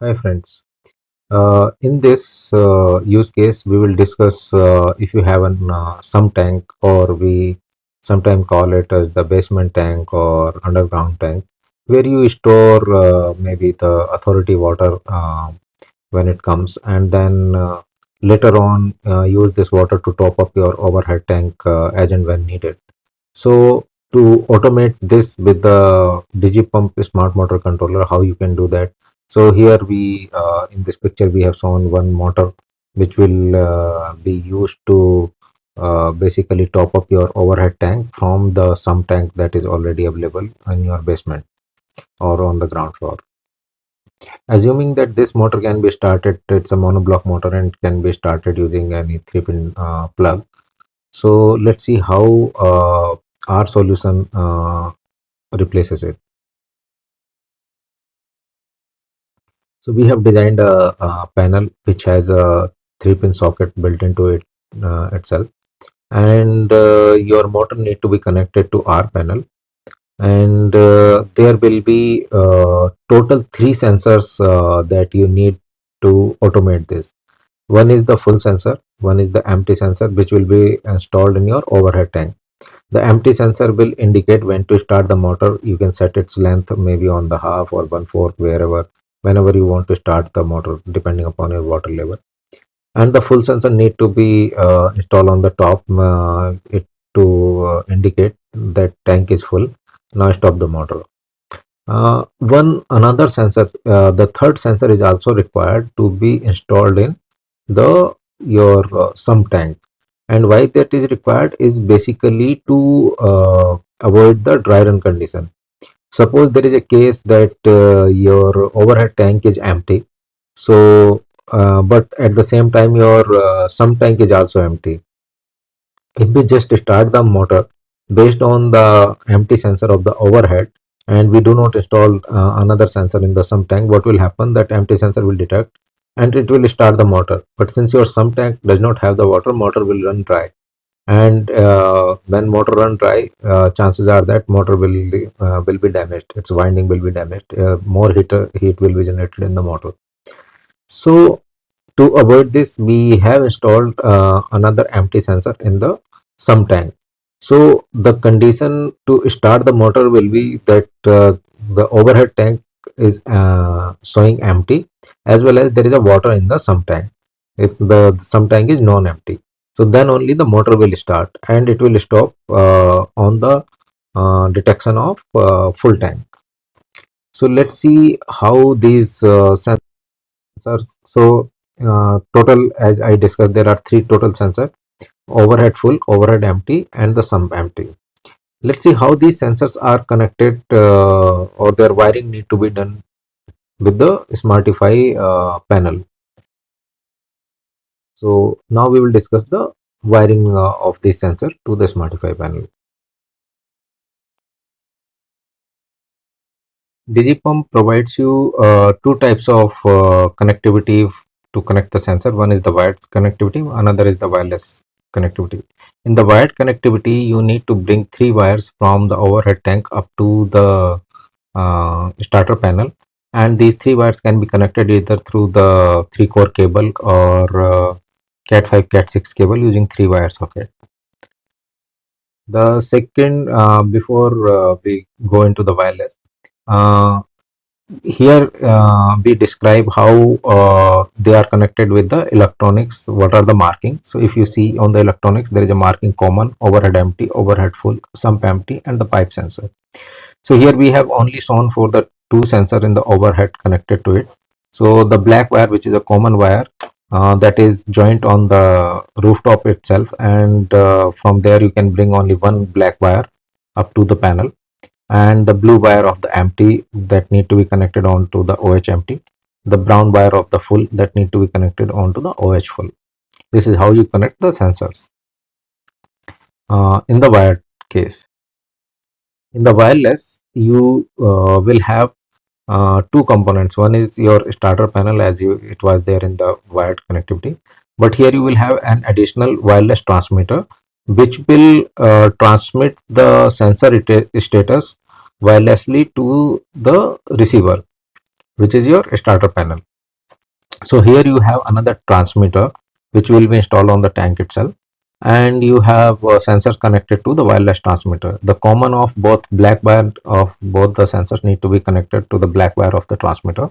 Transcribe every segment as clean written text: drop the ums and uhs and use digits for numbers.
Hi friends. In this use case, we will discuss if you have an sump tank, or we sometimes call it as the basement tank or underground tank, where you store maybe the authority water when it comes, and then later on use this water to top up your overhead tank as and when needed. So to automate this with the DigiPump smart motor controller, how you can do that? So here we in this picture we have shown one motor which will be used to basically top up your overhead tank from the sump tank that is already available in your basement or on the ground floor. Assuming that this motor can be started, it's a monoblock motor and can be started using any 3-pin plug. So let's see how our solution replaces it. So we have designed a panel which has a 3-pin socket built into it itself, and your motor need to be connected to our panel, and there will be total three sensors that you need to automate this. One is the full sensor, one is the empty sensor, which will be installed in your overhead tank. The empty sensor will indicate when to start the motor. You can set its length maybe on the half or 1/4, whenever you want to start the motor, depending upon your water level. And the full sensor need to be installed on the top, it to indicate that tank is full. Now stop the motor. One another sensor, the third sensor is also required to be installed in the your sump tank. And why that is required is basically to avoid the dry run condition. Suppose there is a case that your overhead tank is empty, so but at the same time your sump tank is also empty. If we just start the motor based on the empty sensor of the overhead, and we do not install another sensor in the sump tank, what will happen? That empty sensor will detect and it will start the motor. But since your sump tank does not have the water, motor will run dry. And when motor run dry, chances are that motor will be damaged. Its winding will be damaged. More heat will be generated in the motor. So to avoid this, we have installed another empty sensor in the sump tank. So the condition to start the motor will be that the overhead tank is showing empty, as well as there is a water in the sump tank. If the sump tank is non-empty, so then only the motor will start, and it will stop on the detection of full tank. So let's see how these sensors. So total, as I discussed, there are three total sensors: overhead full, overhead empty, and the sump empty. Let's see how these sensors are connected, or their wiring need to be done with the Smartify panel. So now we will discuss the wiring of this sensor to the Smartify panel. DigiPump provides you two types of connectivity to connect the sensor. One is the wired connectivity, another is the wireless connectivity. In the wired connectivity, you need to bring three wires from the overhead tank up to the starter panel, and these three wires can be connected either through the 3-core cable or Cat 5, Cat 6 cable using three wire socket. The second, before we go into the wireless, uh, here we describe how they are connected with the electronics. What are the markings? So if you see on the electronics, there is a marking: common, overhead empty, overhead full, sump empty, and the pipe sensor. So here we have only shown for the two sensor in the overhead connected to it. So the black wire, which is a common wire, that is joint on the rooftop itself, and from there you can bring only one black wire up to the panel, and the blue wire of the empty that need to be connected onto the OH empty, the brown wire of the full that need to be connected onto the OH full. This is how you connect the sensors in the wired case. In the wireless, you will have two components. One is your starter panel, as it was there in the wired connectivity, but here you will have an additional wireless transmitter which will transmit the sensor status wirelessly to the receiver. which is your starter panel. So here you have another transmitter which will be installed on the tank itself, and you have sensors connected to the wireless transmitter. The common of both black wire of both the sensors need to be connected to the black wire of the transmitter.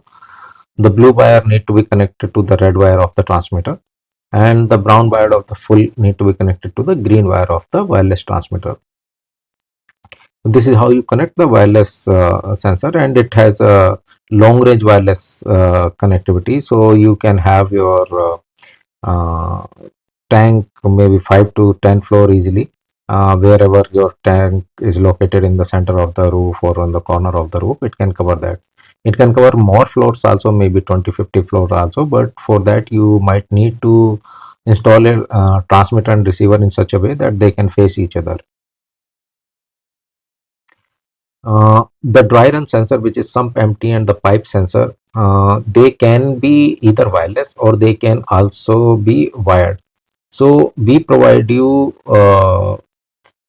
The blue wire need to be connected to the red wire of the transmitter, and the brown wire of the full need to be connected to the green wire of the wireless transmitter. This is how you connect the wireless sensor, and it has a long range wireless connectivity, so you can have your uh, tank maybe 5 to 10 floor easily, wherever your tank is located in the center of the roof or on the corner of the roof. It can cover that. It can cover more floors also, maybe 20-50 floors also, but for that you might need to install a transmitter and receiver in such a way that they can face each other. The dry run sensor, which is sump empty, and the pipe sensor, they can be either wireless or they can also be wired. So we provide you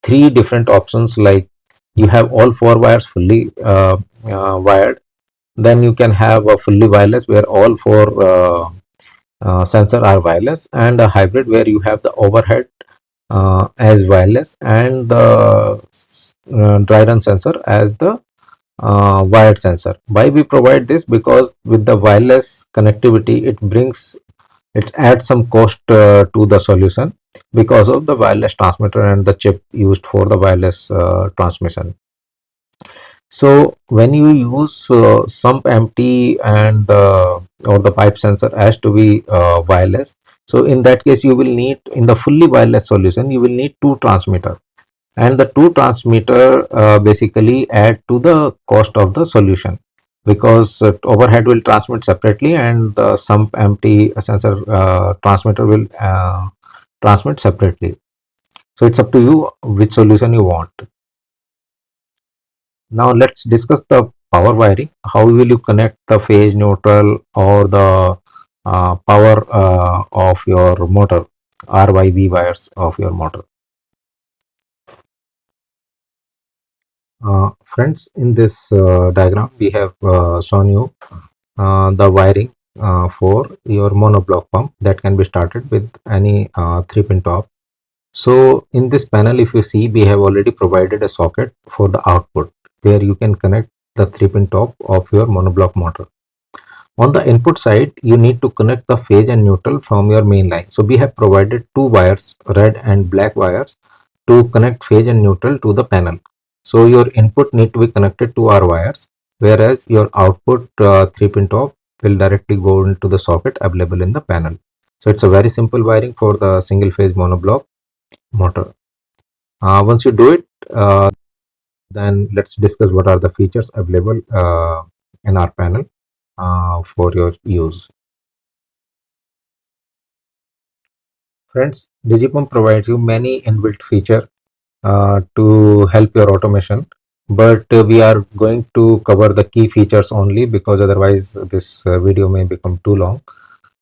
three different options, like you have all four wires fully wired, then you can have a fully wireless where all four sensor are wireless, and a hybrid where you have the overhead as wireless and the dry run sensor as the wired sensor. Why we provide this? Because with the wireless connectivity, it adds some cost to the solution because of the wireless transmitter and the chip used for the wireless transmission. So when you use sump empty and or the pipe sensor as to be wireless, so in that case you will need, in the fully wireless solution, you will need two transmitter, and the two transmitter basically add to the cost of the solution, because overhead will transmit separately and the sump empty sensor transmitter will transmit separately. So it's up to you which solution you want. Now let's discuss the power wiring. How will you connect the phase, neutral, or the power of your motor, RYB wires of your motor. Friends, in this diagram we have shown you the wiring for your monoblock pump that can be started with any 3-pin top. So in this panel, if you see, we have already provided a socket for the output where you can connect the 3-pin top of your monoblock motor. On the input side, you need to connect the phase and neutral from your main line. So we have provided two wires, red and black wires, to connect phase and neutral to the panel. So your input need to be connected to our wires, whereas your output 3-pin top will directly go into the socket available in the panel. So it's a very simple wiring for the single phase monoblock motor. Once you do it, then let's discuss what are the features available in our panel for your use. Friends, DigiPump provides you many inbuilt features to help your automation, but we are going to cover the key features only, because otherwise this video may become too long.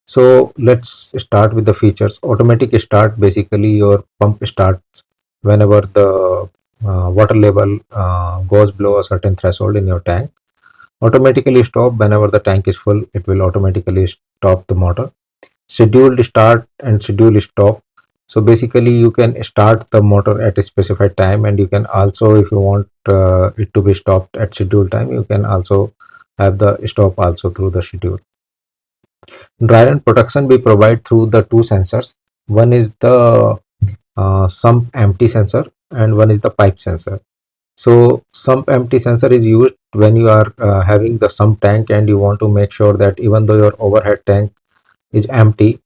So let's start with the features. Automatic start, basically your pump starts whenever the water level goes below a certain threshold in your tank. Automatically stop whenever the tank is full, it will automatically stop the motor. Scheduled start and scheduled stop. So basically you can start the motor at a specified time, and you can also, if you want it to be stopped at scheduled time, you can also have the stop also through the schedule. Dry run protection we provide through the two sensors. One is the sump empty sensor and one is the pipe sensor. So sump empty sensor is used when you are having the sump tank and you want to make sure that even though your overhead tank is empty,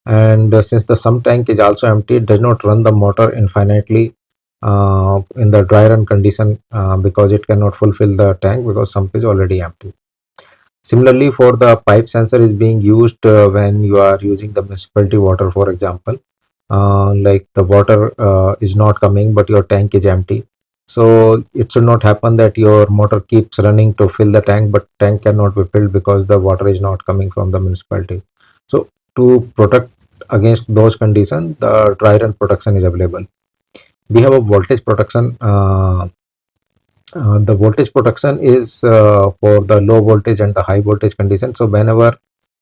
and since the sump tank is also empty, it does not run the motor infinitely in the dry run condition, because it cannot fulfill the tank because sump is already empty. Similarly, for the pipe sensor is being used when you are using the municipality water, for example, like the water is not coming but your tank is empty. So it should not happen that your motor keeps running to fill the tank, but tank cannot be filled because the water is not coming from the municipality. So to protect against those conditions, the dry run protection is available. We have a voltage protection The voltage protection is for the low voltage and the high voltage condition. So whenever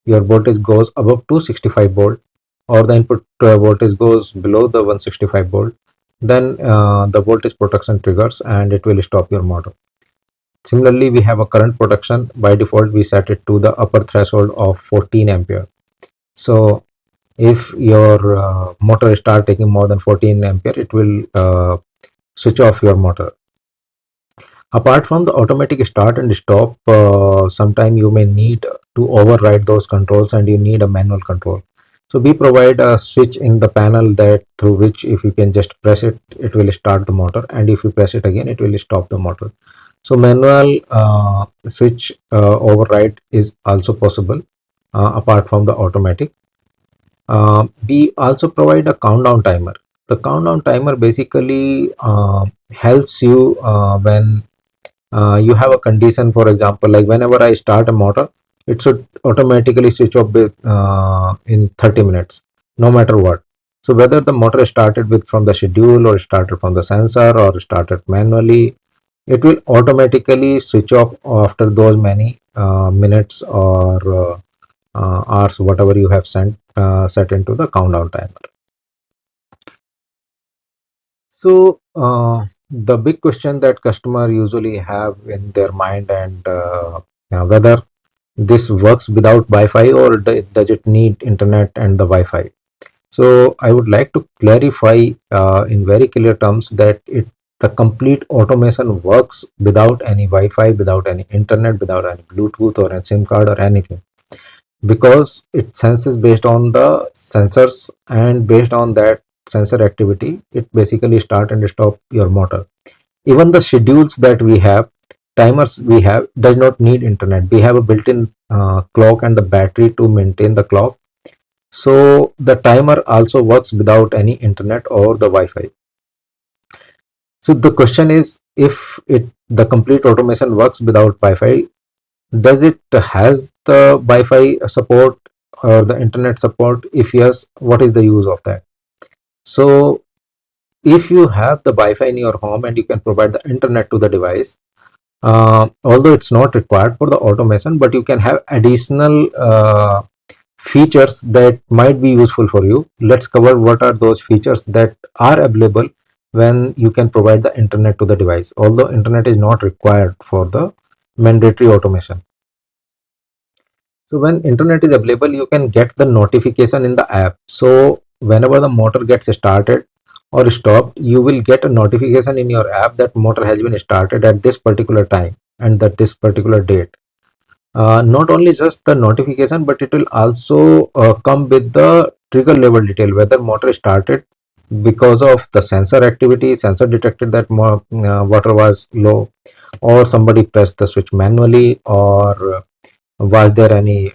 your voltage goes above 265 volt or the input voltage goes below the 165 volt, then the voltage protection triggers and it will stop your motor. Similarly, we have a current protection. By default, we set it to the upper threshold of 14 ampere. So if your motor start taking more than 14 ampere, it will switch off your motor. Apart from the automatic start and stop, sometime you may need to override those controls and you need a manual control. So we provide a switch in the panel that through which if you can just press it, it will start the motor, and if you press it again, it will stop the motor. So manual switch override is also possible apart from the automatic. We also provide a countdown timer. The countdown timer basically helps you when you have a condition. For example, like whenever I start a motor, it should automatically switch off in 30 minutes, no matter what. So whether the motor is started with from the schedule or started from the sensor or started manually, it will automatically switch off after those many minutes or hours, whatever you have set into the countdown timer. So the big question that customer usually have in their mind, and whether this works without Wi-Fi or does it need internet and the Wi-Fi. So I would like to clarify in very clear terms that the complete automation works without any Wi-Fi, without any internet, without any Bluetooth or a SIM card or anything, because it senses based on the sensors, and based on that sensor activity, it basically start and stop your motor. Even the schedules that we have, timers we have, does not need internet. We have a built-in clock and the battery to maintain the clock. So the timer also works without any internet or the Wi-Fi. So the question is, if the complete automation works without Wi-Fi, does it has the Wi-Fi support or the internet support? If yes, what is the use of that? So if you have the Wi-Fi in your home and you can provide the internet to the device, although it's not required for the automation, but you can have additional features that might be useful for you. Let's cover what are those features that are available when you can provide the internet to the device, although internet is not required for the mandatory automation. So when internet is available, you can get the notification in the app. So whenever the motor gets started or stopped, you will get a notification in your app that motor has been started at this particular time and at this particular date. Not only just the notification, but it will also come with the trigger level detail, whether motor started because of the sensor activity, sensor detected that water was low, or somebody pressed the switch manually, or was there any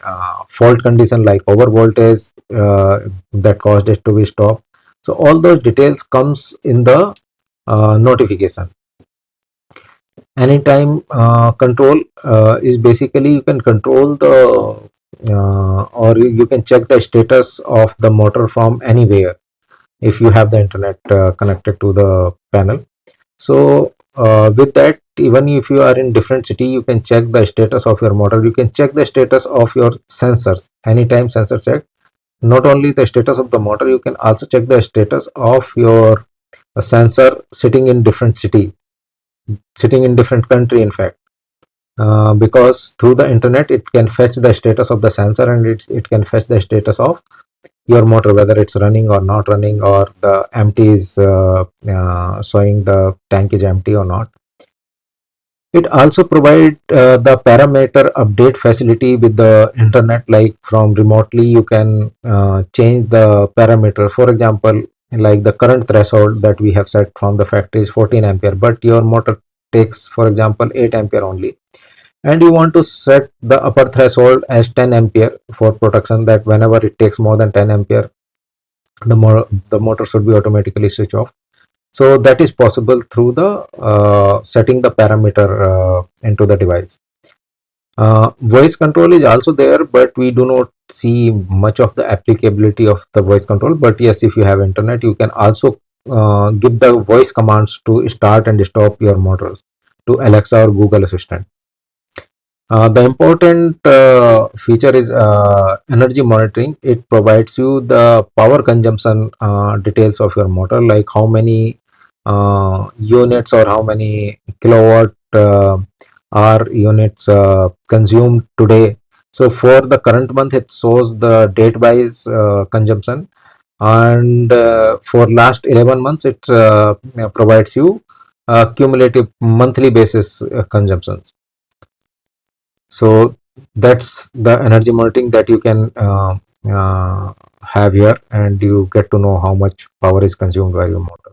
fault condition like over voltage that caused it to be stopped. So all those details comes in the notification. Anytime control is basically you can control the or you can check the status of the motor from anywhere if you have the internet connected to the panel. So with that, even if you are in different city, you can check the status of your motor. You can check the status of your sensors anytime sensor check. Not only the status of the motor, you can also check the status of your sensor sitting in different city, sitting in different country, in fact. Because through the internet it can fetch the status of the sensor, and it can fetch the status of your motor, whether it's running or not running, or the empty is showing the tank is empty or not. It also provides the parameter update facility with the internet, like from remotely you can change the parameter. For example, like the current threshold that we have set from the factory is 14 ampere, but your motor takes, for example, 8 ampere only, and you want to set the upper threshold as 10 ampere for protection, that whenever it takes more than 10 ampere, the motor should be automatically switch off. So that is possible through the setting the parameter into the device. Voice control is also there, but we do not see much of the applicability of the voice control. But yes, if you have internet, you can also give the voice commands to start and stop your motors, to Alexa or Google Assistant. The important feature is energy monitoring. It provides you the power consumption details of your motor, like how many units or how many kilowatt hour units consumed today. So for the current month, it shows the date-wise consumption, and for last 11 months, it provides you cumulative monthly basis consumptions. So that's the energy monitoring that you can have here, and you get to know how much power is consumed by your motor.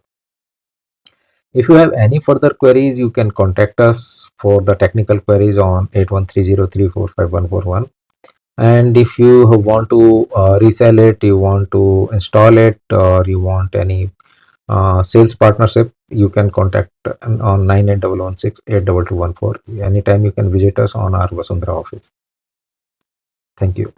If you have any further queries, you can contact us for the technical queries on 8130345141. And if you want to resell it, you want to install it, or you want any sales partnership, you can contact on 9811682214. Anytime you can visit us on our Vasundhara office. Thank you.